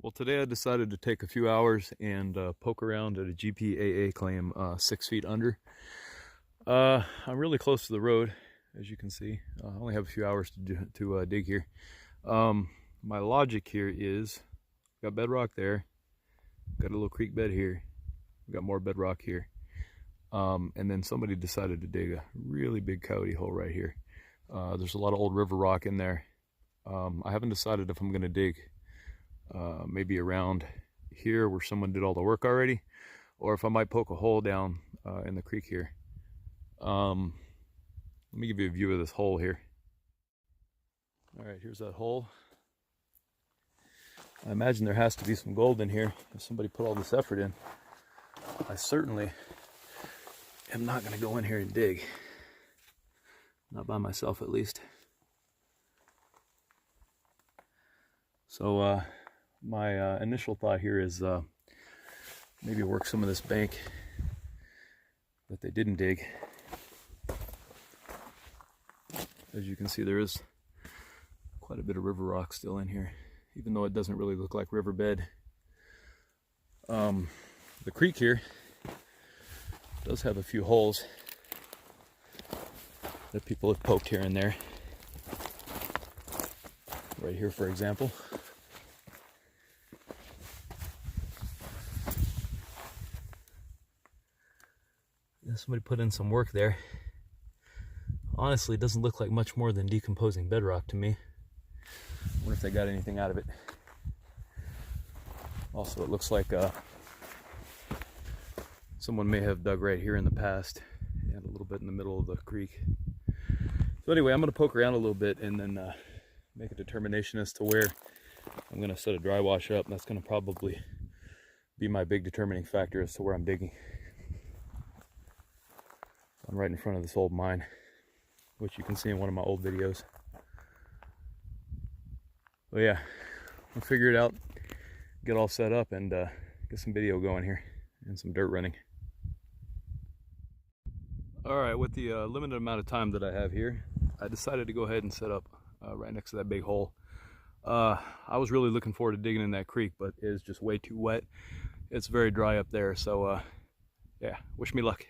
Well, today I decided to take a few hours and poke around at a GPAA claim 6 feet under. I'm really close to the road, as you can see. I only have a few hours to dig here. My logic here is, got bedrock there, got a little creek bed here, got more bedrock here, and then somebody decided to dig a really big coyote hole right here. There's a lot of old river rock in there. I haven't decided if I'm going to dig maybe around here where someone did all the work already, or if I might poke a hole down in the creek here. Let me give you a view of this hole here. All right, here's that hole. I imagine there has to be some gold in here if somebody put all this effort in. I certainly am not going to go in here and dig. Not by myself, at least. So my initial thought here is maybe work some of this bank that they didn't dig. As you can see, there is quite a bit of river rock still in here, even though it doesn't really look like riverbed. The creek here does have a few holes that people have poked here and there. Right here, for example. Somebody put in some work there. Honestly, it doesn't look like much more than decomposing bedrock to me. I wonder if they got anything out of it. Also, it looks like someone may have dug right here in the past and a little bit in the middle of the creek. So anyway, I'm going to poke around a little bit and then make a determination as to where I'm going to set a dry wash up. That's going to probably be my big determining factor as to where I'm digging. I'm right in front of this old mine, which you can see in one of my old videos. But yeah, we'll figure it out, get all set up, and get some video going here and some dirt running. All right, with the limited amount of time that I have here, I decided to go ahead and set up right next to that big hole. I was really looking forward to digging in that creek, but it is just way too wet. It's very dry up there, so yeah, wish me luck.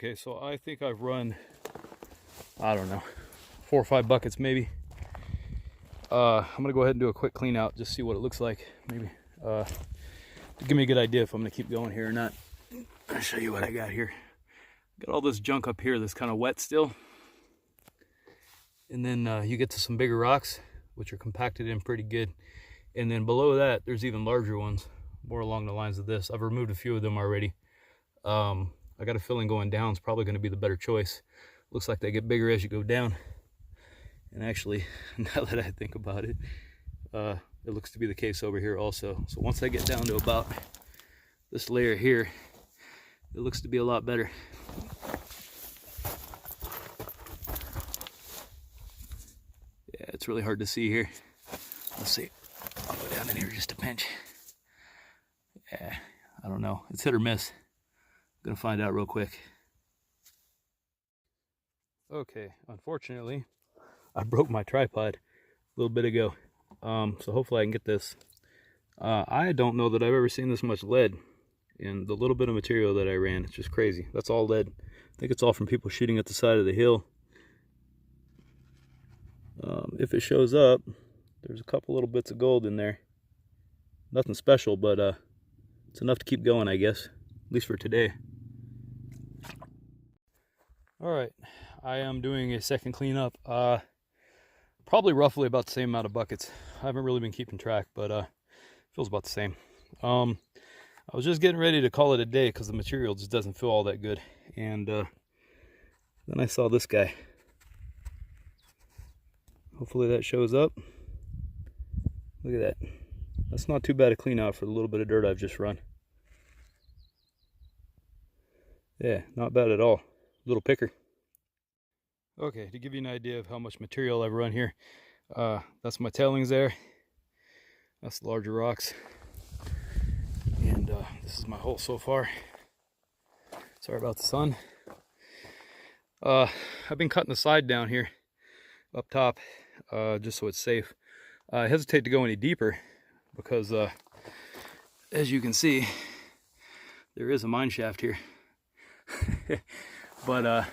Okay, so I think I've run, I don't know, 4 or 5 buckets maybe. I'm gonna go ahead and do a quick clean out, just see what it looks like. Maybe to give me a good idea if I'm gonna keep going here or not. I'll show you what I got here. Got all this junk up here that's kind of wet still. And then you get to some bigger rocks, which are compacted in pretty good. And then below that, there's even larger ones, more along the lines of this. I've removed a few of them already. I got a feeling going down is probably going to be the better choice. Looks like they get bigger as you go down. And actually, now that I think about it, it looks to be the case over here also. So once I get down to about this layer here, it looks to be a lot better. Yeah, it's really hard to see here. Let's see. I'll go down in here just a pinch. Yeah, I don't know. It's hit or miss. I'm gonna find out real quick. Okay, unfortunately, I broke my tripod a little bit ago. So hopefully I can get this. I don't know that I've ever seen this much lead in the little bit of material that I ran. It's just crazy. That's all lead. I think it's all from people shooting at the side of the hill. If it shows up, there's a couple little bits of gold in there. Nothing special, but it's enough to keep going, I guess. At least for today. Alright, I am doing a second cleanup. Probably roughly about the same amount of buckets. I haven't really been keeping track, but feels about the same. I was just getting ready to call it a day because the material just doesn't feel all that good. And then I saw this guy. Hopefully that shows up. Look at that. That's not too bad a clean out for the little bit of dirt I've just run. Yeah, not bad at all. Little picker. Okay, to give you an idea of how much material I've run here, that's my tailings there. That's the larger rocks. And this is my hole so far. Sorry about the sun. I've been cutting the side down here up top just so it's safe. I hesitate to go any deeper because as you can see, there is a mine shaft here. But I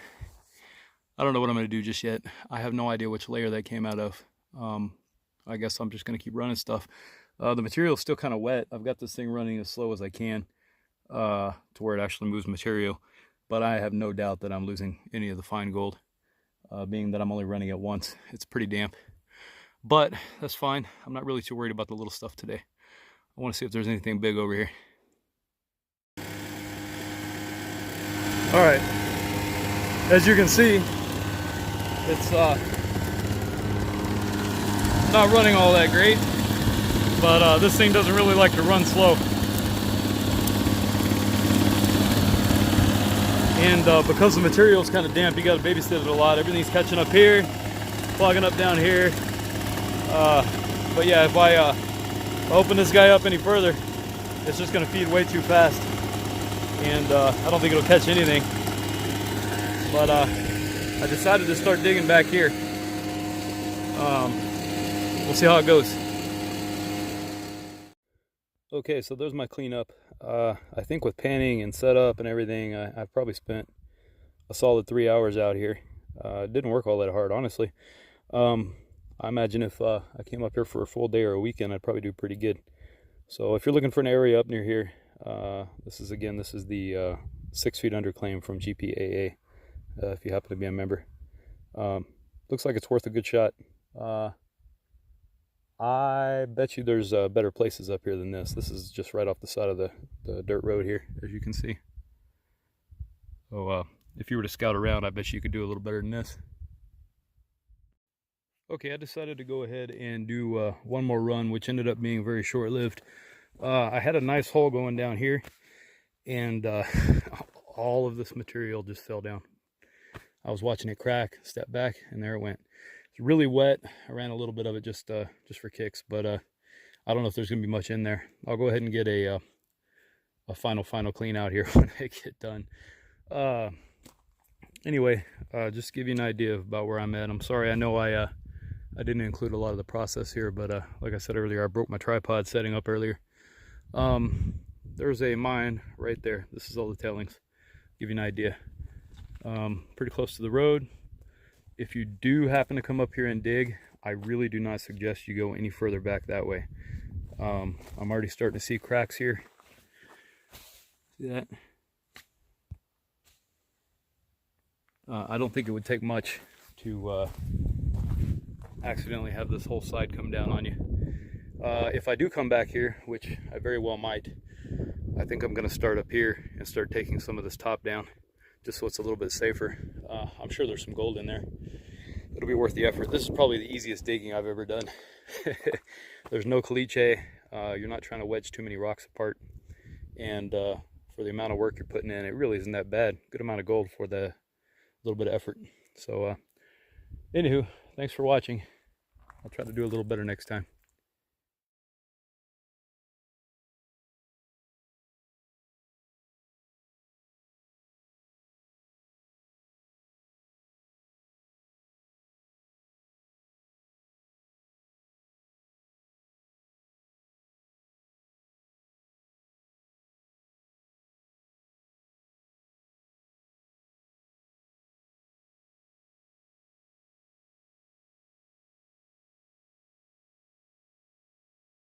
don't know what I'm going to do just yet. I have no idea which layer that came out of. I guess I'm just going to keep running stuff. The material is still kind of wet. I've got this thing running as slow as I can to where it actually moves material. But I have no doubt that I'm losing any of the fine gold, being that I'm only running it once. It's pretty damp. But that's fine. I'm not really too worried about the little stuff today. I want to see if there's anything big over here. All right, as you can see, it's not running all that great, but this thing doesn't really like to run slow. And because the material is kind of damp, you got to babysit it a lot. Everything's catching up here, clogging up down here. But yeah, if I open this guy up any further, it's just going to feed way too fast. And I don't think it'll catch anything. But I decided to start digging back here. We'll see how it goes. Okay, so there's my cleanup. I think with panning and setup and everything, I've probably spent a solid 3 hours out here. It didn't work all that hard, honestly. I imagine if I came up here for a full day or a weekend, I'd probably do pretty good. So if you're looking for an area up near here, this is the 6 feet under claim from GPAA, if you happen to be a member. Looks like it's worth a good shot. I bet you there's better places up here than this. This is just right off the side of the dirt road here, as you can see. So if you were to scout around, I bet you could do a little better than this. Okay, I decided to go ahead and do one more run, which ended up being very short-lived. I had a nice hole going down here, and all of this material just fell down. I was watching it crack, stepped back, and there it went. It's really wet. I ran a little bit of it just for kicks, but I don't know if there's gonna be much in there. I'll go ahead and get a final clean out here when I get done. Anyway, just to give you an idea about where I'm at. I'm sorry, I know I didn't include a lot of the process here, but like I said earlier, I broke my tripod setting up earlier. There's a mine right there. This is all the tailings. Give you an idea. pretty close to the road. If you do happen to come up here and dig, I really do not suggest you go any further back that way. I'm already starting to see cracks here. See that? I don't think it would take much to accidentally have this whole side come down on you. If I do come back here, which I very well might, I think I'm going to start up here and start taking some of this top down, just so it's a little bit safer. I'm sure there's some gold in there. It'll be worth the effort. This is probably the easiest digging I've ever done. There's no caliche. You're not trying to wedge too many rocks apart. And for the amount of work you're putting in, it really isn't that bad. Good amount of gold for the little bit of effort. So anywho, thanks for watching. I'll try to do a little better next time.